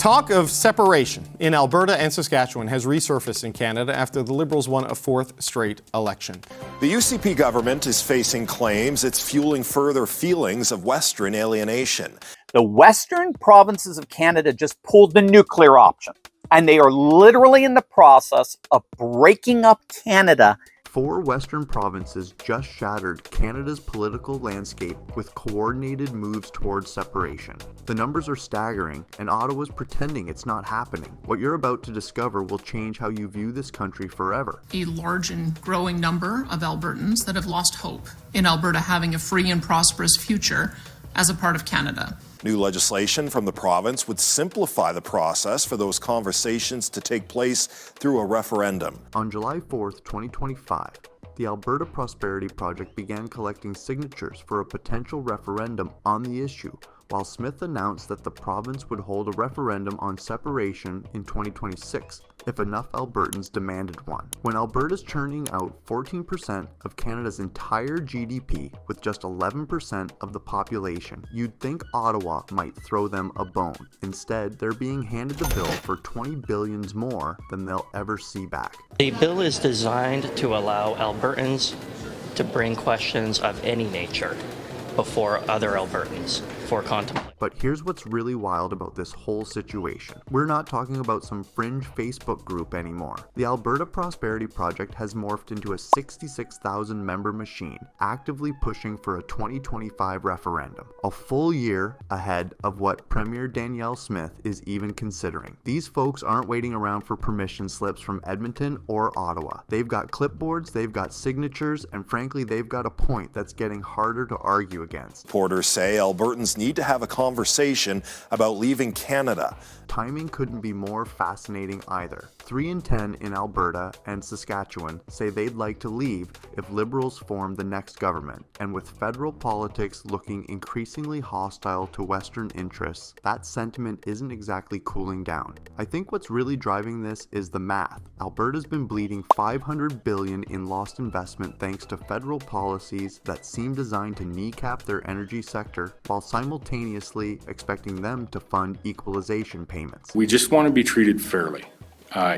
Talk of separation in Alberta and Saskatchewan has resurfaced in Canada after the Liberals won a fourth straight election. The UCP government is facing claims it's fueling further feelings of Western alienation. The Western provinces of Canada just pulled the nuclear option, and they are literally in the process of breaking up Canada. 4 Western provinces just shattered Canada's political landscape with coordinated moves towards separation. The numbers are staggering, and Ottawa's pretending it's not happening. What you're about to discover will change how you view this country forever. A large and growing number of Albertans that have lost hope in Alberta having a free and prosperous future as a part of Canada. New legislation from the province would simplify the process for those conversations to take place through a referendum. On July 4th, 2025, the Alberta Prosperity Project began collecting signatures for a potential referendum on the issue, while Smith announced that the province would hold a referendum on separation in 2026 if enough Albertans demanded one. When Alberta's churning out 14% of Canada's entire GDP with just 11% of the population, you'd think Ottawa might throw them a bone. Instead, they're being handed a bill for $20 billion more than they'll ever see back. The bill is designed to allow Albertans to bring questions of any nature before other Albertans for contemplation. But here's what's really wild about this whole situation. We're not talking about some fringe Facebook group anymore. The Alberta Prosperity Project has morphed into a 66,000 member machine, actively pushing for a 2025 referendum, a full year ahead of what Premier Danielle Smith is even considering. These folks aren't waiting around for permission slips from Edmonton or Ottawa. They've got clipboards, they've got signatures, and frankly, they've got a point that's getting harder to argue against. Reporters say Albertans need to have a conversation about leaving Canada. Timing couldn't be more fascinating either. 3 in 10 in Alberta and Saskatchewan say they'd like to leave if Liberals form the next government, and with federal politics looking increasingly hostile to Western interests, that sentiment isn't exactly cooling down. I think what's really driving this is the math. Alberta's been bleeding $500 billion in lost investment thanks to federal policies that seem designed to kneecap their energy sector while simultaneously expecting them to fund equalization payments. We just want to be treated fairly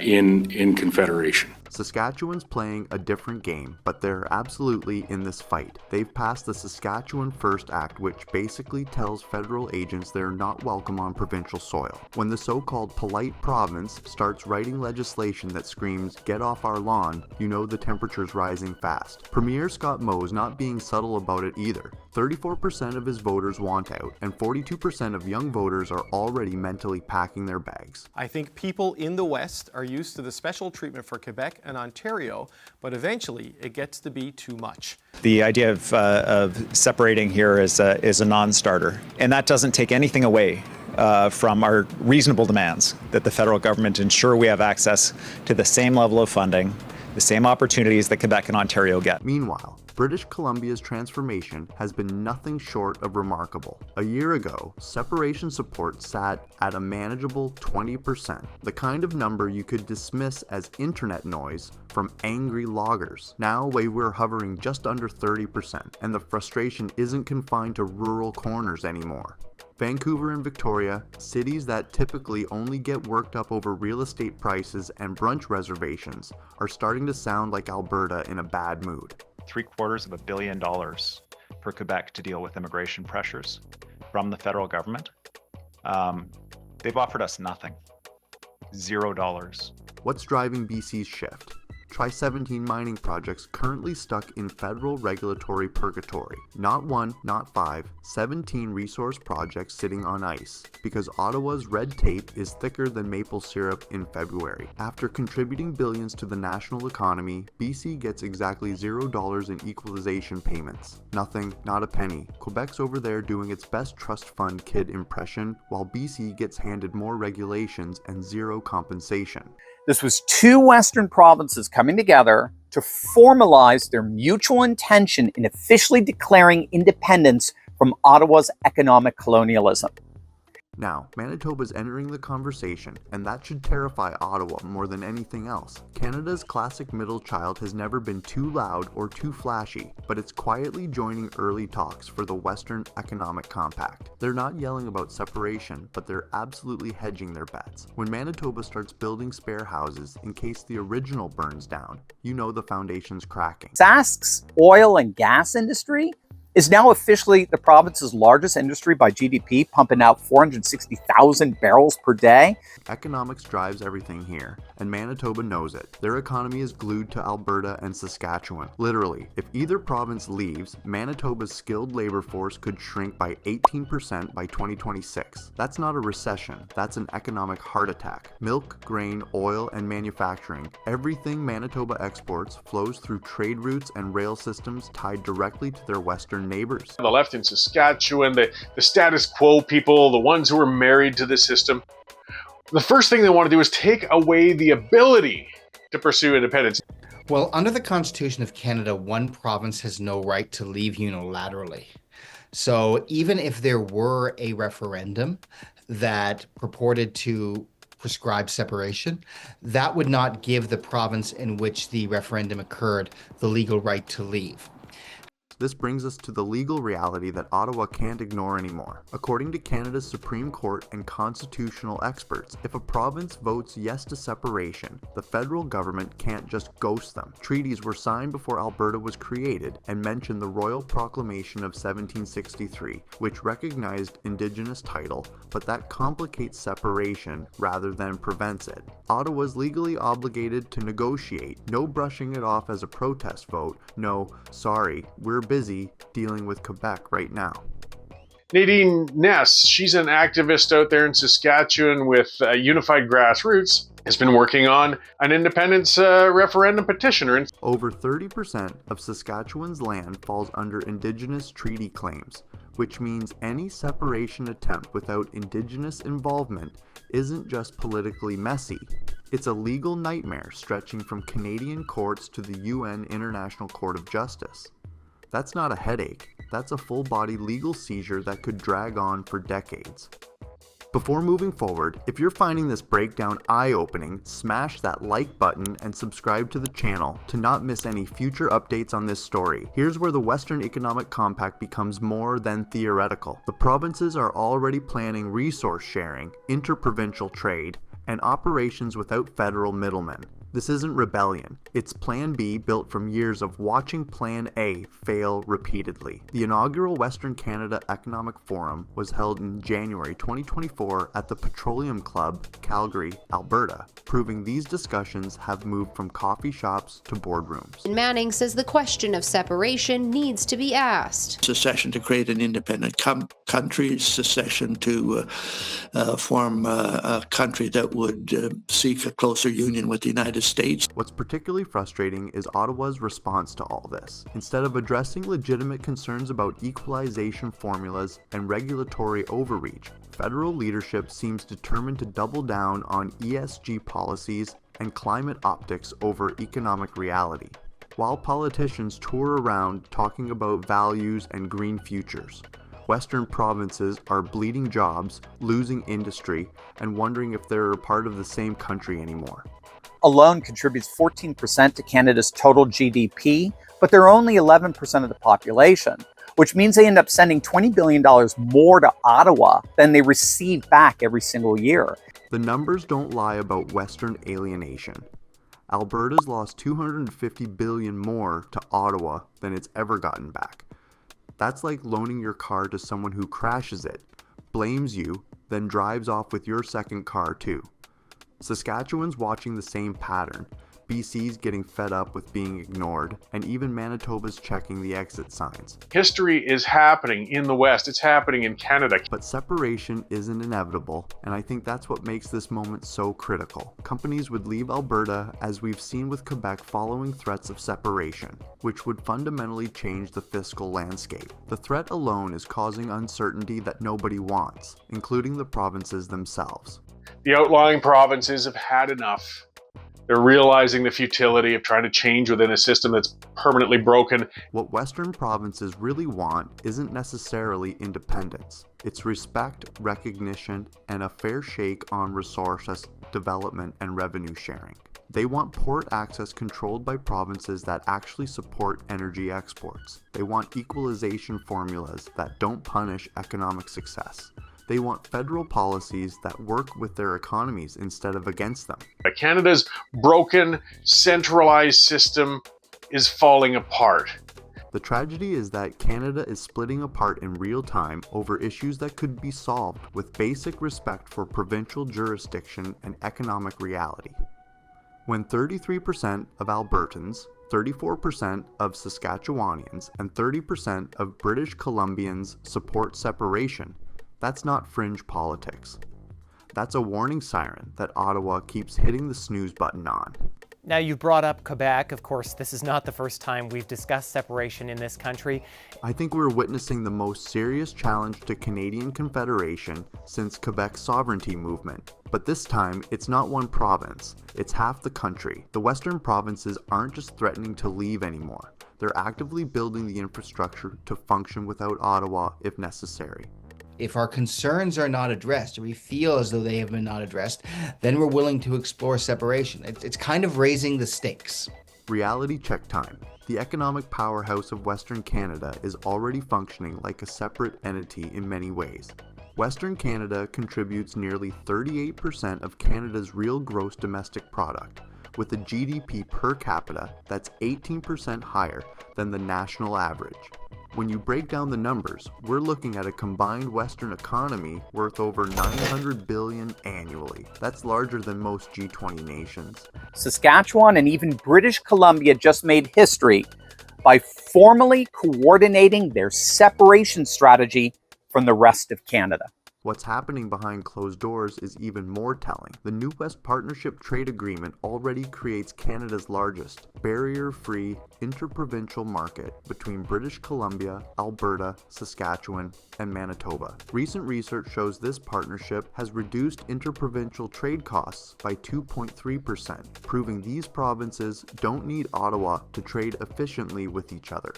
in Confederation. Saskatchewan's playing a different game, but they're absolutely in this fight. They've passed the Saskatchewan First Act, which basically tells federal agents they're not welcome on provincial soil. When the so-called polite province starts writing legislation that screams, "Get off our lawn," you know the temperature's rising fast. Premier Scott Moe's not being subtle about it either. 34% of his voters want out, and 42% of young voters are already mentally packing their bags. I think people in the West are used to the special treatment for Quebec and Ontario, but eventually it gets to be too much. The idea of separating here is a non-starter, and that doesn't take anything away from our reasonable demands that the federal government ensure we have access to the same level of funding, the same opportunities that Quebec and Ontario get. Meanwhile, British Columbia's transformation has been nothing short of remarkable. A year ago, separation support sat at a manageable 20%, the kind of number you could dismiss as internet noise from angry loggers. Now we're hovering just under 30%, and the frustration isn't confined to rural corners anymore. Vancouver and Victoria, cities that typically only get worked up over real estate prices and brunch reservations, are starting to sound like Alberta in a bad mood. $750 million for Quebec to deal with immigration pressures from the federal government. They've offered us nothing. $0. What's driving BC's shift? Try 17 mining projects currently stuck in federal regulatory purgatory. Not 1, not 5, 17 resource projects sitting on ice, because Ottawa's red tape is thicker than maple syrup in February. After contributing billions to the national economy, BC gets exactly $0 in equalization payments. Nothing, not a penny. Quebec's over there doing its best trust fund kid impression, while BC gets handed more regulations and zero compensation. This was 2 Western provinces coming together to formalize their mutual intention in officially declaring independence from Ottawa's economic colonialism. Now, Manitoba's entering the conversation, and that should terrify Ottawa more than anything else. Canada's classic middle child has never been too loud or too flashy, but it's quietly joining early talks for the Western Economic Compact. They're not yelling about separation, but they're absolutely hedging their bets. When Manitoba starts building spare houses in case the original burns down, you know the foundation's cracking. Sask's oil and gas industry is now officially the province's largest industry by GDP, pumping out 460,000 barrels per day. Economics drives everything here, and Manitoba knows it. Their economy is glued to Alberta and Saskatchewan. Literally, if either province leaves, Manitoba's skilled labor force could shrink by 18% by 2026. That's not a recession, that's an economic heart attack. Milk, grain, oil, and manufacturing, everything Manitoba exports flows through trade routes and rail systems tied directly to their western neighbors. The left in Saskatchewan, the status quo people, the ones who are married to the system, the first thing they want to do is take away the ability to pursue independence. Well, under the Constitution of Canada, one province has no right to leave unilaterally. So even if there were a referendum that purported to prescribe separation, that would not give the province in which the referendum occurred the legal right to leave. This brings us to the legal reality that Ottawa can't ignore anymore. According to Canada's Supreme Court and constitutional experts, if a province votes yes to separation, the federal government can't just ghost them. Treaties were signed before Alberta was created and mention the Royal Proclamation of 1763, which recognized Indigenous title, but that complicates separation rather than prevents it. Ottawa is legally obligated to negotiate, no brushing it off as a protest vote, no, sorry, we're busy dealing with Quebec right now. Nadine Ness, she's an activist out there in Saskatchewan with Unified Grassroots, has been working on an independence referendum petition. Over 30% of Saskatchewan's land falls under Indigenous treaty claims, which means any separation attempt without Indigenous involvement isn't just politically messy, it's a legal nightmare stretching from Canadian courts to the UN International Court of Justice. That's not a headache, that's a full-body legal seizure that could drag on for decades. Before moving forward, if you're finding this breakdown eye-opening, smash that like button and subscribe to the channel to not miss any future updates on this story. Here's where the Western Economic Compact becomes more than theoretical. The provinces are already planning resource sharing, interprovincial trade, and operations without federal middlemen. This isn't rebellion, it's Plan B built from years of watching Plan A fail repeatedly. The inaugural Western Canada Economic Forum was held in January 2024 at the Petroleum Club, Calgary, Alberta, proving these discussions have moved from coffee shops to boardrooms. Manning says the question of separation needs to be asked. Secession to create an independent country, secession to form a country that would seek a closer union with the United States. What's particularly frustrating is Ottawa's response to all this. Instead of addressing legitimate concerns about equalization formulas and regulatory overreach, federal leadership seems determined to double down on ESG policies and climate optics over economic reality, while politicians tour around talking about values and green futures. Western provinces are bleeding jobs, losing industry, and wondering if they're a part of the same country anymore. Alone contributes 14% to Canada's total GDP, but they're only 11% of the population, which means they end up sending $20 billion more to Ottawa than they receive back every single year. The numbers don't lie about Western alienation. Alberta's lost $250 billion more to Ottawa than it's ever gotten back. That's like loaning your car to someone who crashes it, blames you, then drives off with your second car too. Saskatchewan's watching the same pattern. BC's getting fed up with being ignored, and even Manitoba's checking the exit signs. History is happening in the West. It's happening in Canada. But separation isn't inevitable, and I think that's what makes this moment so critical. Companies would leave Alberta, as we've seen with Quebec following threats of separation, which would fundamentally change the fiscal landscape. The threat alone is causing uncertainty that nobody wants, including the provinces themselves. The outlying provinces have had enough. They're realizing the futility of trying to change within a system that's permanently broken. What Western provinces really want isn't necessarily independence. It's respect, recognition, and a fair shake on resources development and revenue sharing. They want port access controlled by provinces that actually support energy exports. They want equalization formulas that don't punish economic success. They want federal policies that work with their economies instead of against them. Canada's broken, centralized system is falling apart. The tragedy is that Canada is splitting apart in real time over issues that could be solved with basic respect for provincial jurisdiction and economic reality. When 33% of Albertans, 34% of Saskatchewanians, and 30% of British Columbians support separation, that's not fringe politics. That's a warning siren that Ottawa keeps hitting the snooze button on. Now, you brought up Quebec. Of course, this is not the first time we've discussed separation in this country. I think we're witnessing the most serious challenge to Canadian Confederation since Quebec's sovereignty movement. But this time, it's not one province, it's half the country. The Western provinces aren't just threatening to leave anymore. They're actively building the infrastructure to function without Ottawa if necessary. If our concerns are not addressed, or we feel as though they have been not addressed, then we're willing to explore separation. It's kind of raising the stakes. Reality check time. The economic powerhouse of Western Canada is already functioning like a separate entity in many ways. Western Canada contributes nearly 38% of Canada's real gross domestic product, with a GDP per capita that's 18% higher than the national average. When you break down the numbers, we're looking at a combined Western economy worth over $900 billion annually. That's larger than most G20 nations. Saskatchewan and even British Columbia just made history by formally coordinating their separation strategy from the rest of Canada. What's happening behind closed doors is even more telling. The New West Partnership Trade Agreement already creates Canada's largest barrier-free interprovincial market between British Columbia, Alberta, Saskatchewan, and Manitoba. Recent research shows this partnership has reduced interprovincial trade costs by 2.3%, proving these provinces don't need Ottawa to trade efficiently with each other.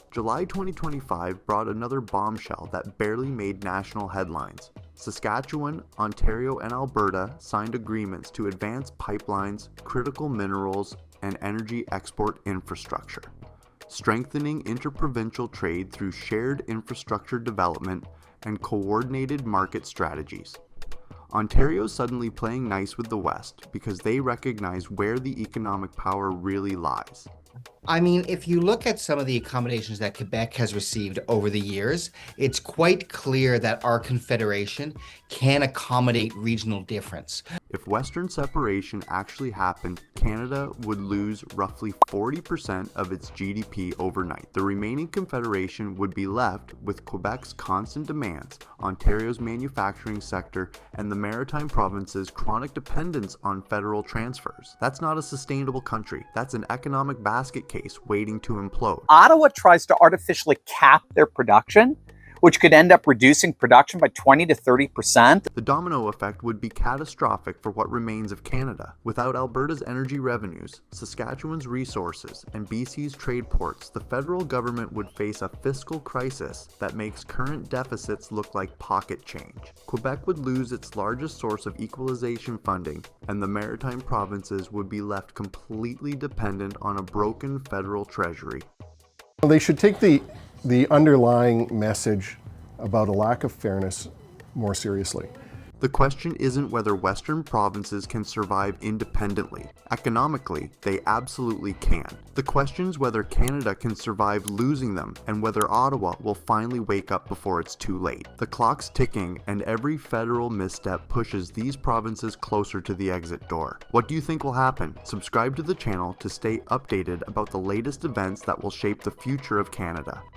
July 2025 brought another bombshell that barely made national headlines. Saskatchewan, Ontario, and Alberta signed agreements to advance pipelines, critical minerals, and energy export infrastructure, strengthening interprovincial trade through shared infrastructure development and coordinated market strategies. Ontario's suddenly playing nice with the West because they recognize where the economic power really lies. I mean, if you look at some of the accommodations that Quebec has received over the years, it's quite clear that our confederation can accommodate regional difference. If Western separation actually happened, Canada would lose roughly 40% of its GDP overnight. The remaining confederation would be left with Quebec's constant demands, Ontario's manufacturing sector, and the maritime provinces' chronic dependence on federal transfers. That's not a sustainable country. That's an economic basket case waiting to implode. Ottawa tries to artificially cap their production, which could end up reducing production by 20 to 30%. The domino effect would be catastrophic for what remains of Canada. Without Alberta's energy revenues, Saskatchewan's resources, and BC's trade ports, the federal government would face a fiscal crisis that makes current deficits look like pocket change. Quebec would lose its largest source of equalization funding, and the maritime provinces would be left completely dependent on a broken federal treasury. They should take the underlying message about a lack of fairness more seriously. The question isn't whether Western provinces can survive independently. Economically, they absolutely can. The question's whether Canada can survive losing them and whether Ottawa will finally wake up before it's too late. The clock's ticking, and every federal misstep pushes these provinces closer to the exit door. What do you think will happen? Subscribe to the channel to stay updated about the latest events that will shape the future of Canada.